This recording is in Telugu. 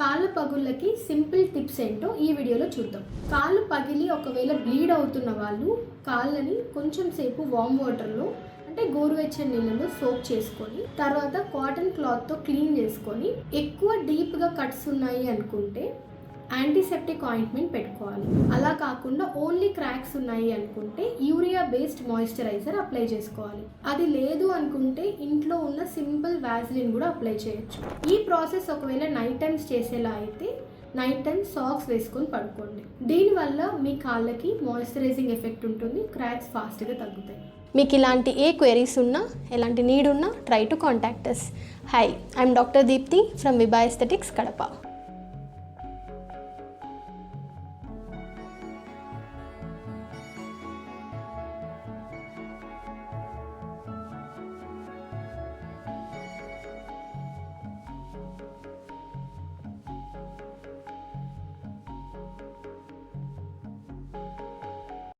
కాళ్ళ పగుళ్ళకి సింపుల్ టిప్స్ ఏంటో ఈ వీడియోలో చూద్దాం. కాళ్ళు పగిలి ఒకవేళ బ్లీడ్ అవుతున్న వాళ్ళు కాళ్ళని కొంచెం సేపు వామ్ వాటర్లో అంటే గోరువెచ్చని నీళ్ళలో సోప్ చేసుకొని తర్వాత కాటన్ క్లాత్తో క్లీన్ చేసుకొని ఎక్కువ డీప్గా కట్స్ ఉన్నాయి అనుకుంటే యాంటీసెప్టిక్ ఆయింట్మెంట్ పెట్టుకోవాలి. అలా కాకుండా ఓన్లీ క్రాక్స్ ఉన్నాయి అనుకుంటే యూరియా బేస్డ్ మాయిశ్చరైజర్ అప్లై చేసుకోవాలి. అది లేదు అనుకుంటే ఇంట్లో ఉన్న సింపుల్ వ్యాజ్లిన్ కూడా అప్లై చేయొచ్చు. ఈ ప్రాసెస్ ఒకవేళ నైట్ టైమ్స్ చేసేలా అయితే నైట్ టైం సాక్స్ వేసుకొని పడుకోండి. దీనివల్ల మీ కాళ్ళకి మాయిశ్చరైజింగ్ ఎఫెక్ట్ ఉంటుంది, క్రాక్స్ ఫాస్ట్గా తగ్గుతాయి. మీకు ఇలాంటి ఏ క్వెరీస్ ఉన్నా ఎలాంటి నీడ్ ఉన్నా try to contact us. Hi, I'm Dr. Deepthi from Vibha Aesthetics, Kadapa.